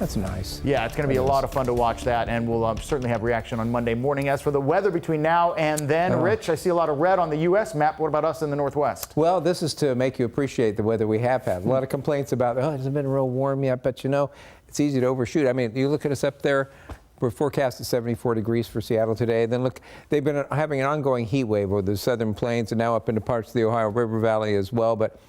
That's nice. Yeah, it's going to be a lot of fun to watch that, and we'll certainly have reaction on Monday morning. As for the weather between now and then, Rich, I see a lot of red on the U.S. map. What about us in the Northwest? Well, this is to make you appreciate the weather we have had. A lot of complaints about, oh, it hasn't been real warm yet, but you know, it's easy to overshoot. I mean, you look at us up there. We're forecast at 74 degrees for Seattle today. Then look, they've been having an ongoing heat wave over the southern plains and now up into parts of the Ohio River Valley as well. But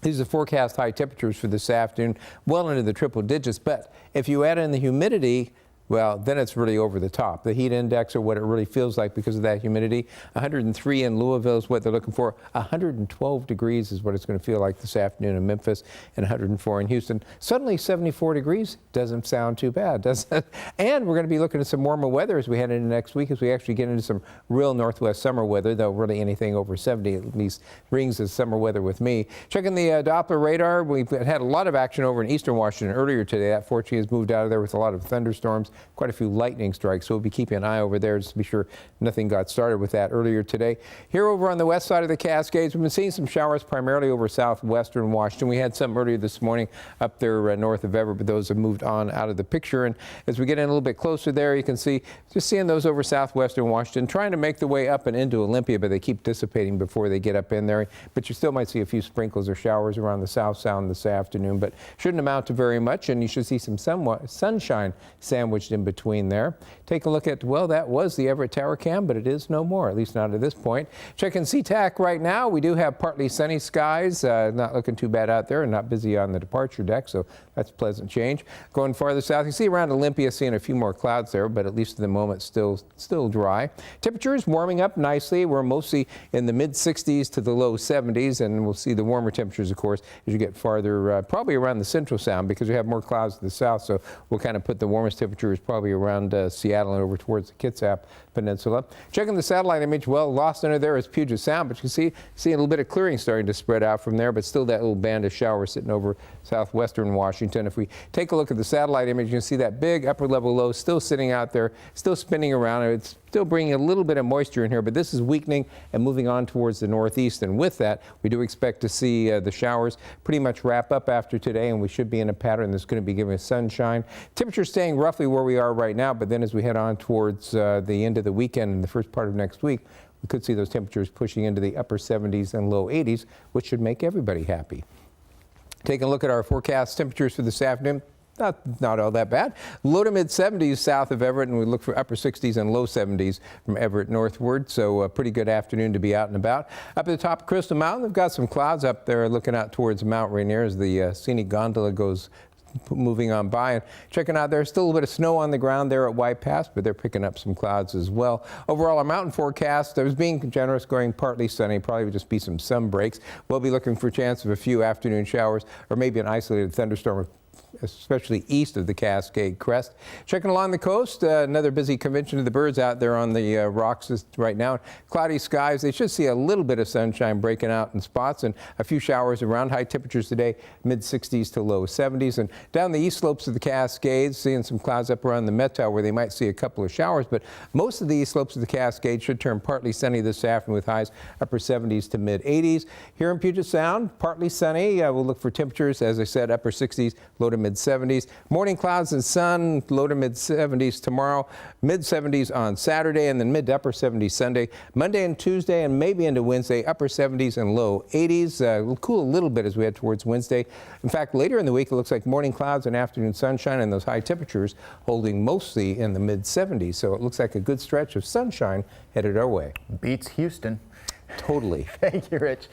these are forecast high temperatures for this afternoon, well into the triple digits. But if you add in the humidity, well, then it's really over the top. The heat index, or what it really feels like because of that humidity, 103 in Louisville is what they're looking for. 112 degrees is what it's going to feel like this afternoon in Memphis, and 104 in Houston. Suddenly 74 degrees doesn't sound too bad, does it? And we're going to be looking at some warmer weather as we head into next week, as we actually get into some real Northwest summer weather, though really anything over 70 at least rings as summer weather with me. Checking the Doppler radar, we've had a lot of action over in eastern Washington earlier today. That fortunately has moved out of there with a lot of thunderstorms. Quite a few lightning strikes, so we'll be keeping an eye over there just to be sure nothing got started with that earlier today. Here over on the west side of the Cascades, we've been seeing some showers primarily over southwestern Washington. We had some earlier this morning up there north of Everett, but those have moved on out of the picture. And as we get in a little bit closer there, you can see just seeing those over southwestern Washington, trying to make the way up and into Olympia, but they keep dissipating before they get up in there. But you still might see a few sprinkles or showers around the South Sound this afternoon, but shouldn't amount to very much, and you should see some somewhat sunshine sandwiched in between there. Take a look at, well, that was the Everett Tower Cam, but it is no more, at least not at this point. Checking SeaTac right now. We do have partly sunny skies, not looking too bad out there, and not busy on the departure deck, so that's a pleasant change. Going farther south, you see around Olympia, seeing a few more clouds there, but at least at the moment still dry. Temperatures warming up nicely. We're mostly in the mid-60s to the low 70s, and we'll see the warmer temperatures, of course, as you get farther, probably around the Central Sound, because we have more clouds to the south, so we'll kind of put the warmest temperatures probably around Seattle and over towards the Kitsap Peninsula. Checking the satellite image, well, lost under there is Puget Sound, but you can see a little bit of clearing starting to spread out from there, but still that little band of showers sitting over southwestern Washington. If we take a look at the satellite image, you can see that big upper level low still sitting out there, still spinning around. It's still bringing a little bit of moisture in here, but this is weakening and moving on towards the northeast. And with that, we do expect to see the showers pretty much wrap up after today, and we should be in a pattern that's going to be giving us sunshine. Temperature staying roughly where we are right now, but then as we head on towards the end of the weekend and the first part of next week, we could see those temperatures pushing into the upper 70s and low 80s, which should make everybody happy. Taking a look at our forecast temperatures for this afternoon. Not all that bad. Low to mid 70s south of Everett, and we look for upper 60s and low 70s from Everett northward. So a pretty good afternoon to be out and about. Up at the top of Crystal Mountain, we've got some clouds up there looking out towards Mount Rainier as the scenic gondola goes moving on by. And checking out, there's still a little bit of snow on the ground there at White Pass, but they're picking up some clouds as well. Overall, our mountain forecast, I was being generous, going partly sunny, probably would just be some sun breaks. We'll be looking for a chance of a few afternoon showers or maybe an isolated thunderstorm, especially east of the Cascade Crest. Checking along the coast, another busy convention of the birds out there on the rocks right now. Cloudy skies, they should see a little bit of sunshine breaking out in spots and a few showers around. High temperatures today, mid 60s to low 70s. And down the east slopes of the Cascades, seeing some clouds up around the Met Tower where they might see a couple of showers, but most of the east slopes of the Cascades should turn partly sunny this afternoon with highs upper 70s to mid 80s. Here in Puget Sound, partly sunny. We'll look for temperatures, as I said, upper 60s, low to mid 70s. Morning clouds and sun, low to mid 70s tomorrow, mid 70s on Saturday, and then mid to upper 70s Sunday. Monday and Tuesday, and maybe into Wednesday, upper 70s and low 80s. We'll cool a little bit as we head towards Wednesday. In fact, later in the week, it looks like morning clouds and afternoon sunshine, and those high temperatures holding mostly in the mid 70s. So it looks like a good stretch of sunshine headed our way. Beats Houston. Totally. Thank you, Rich.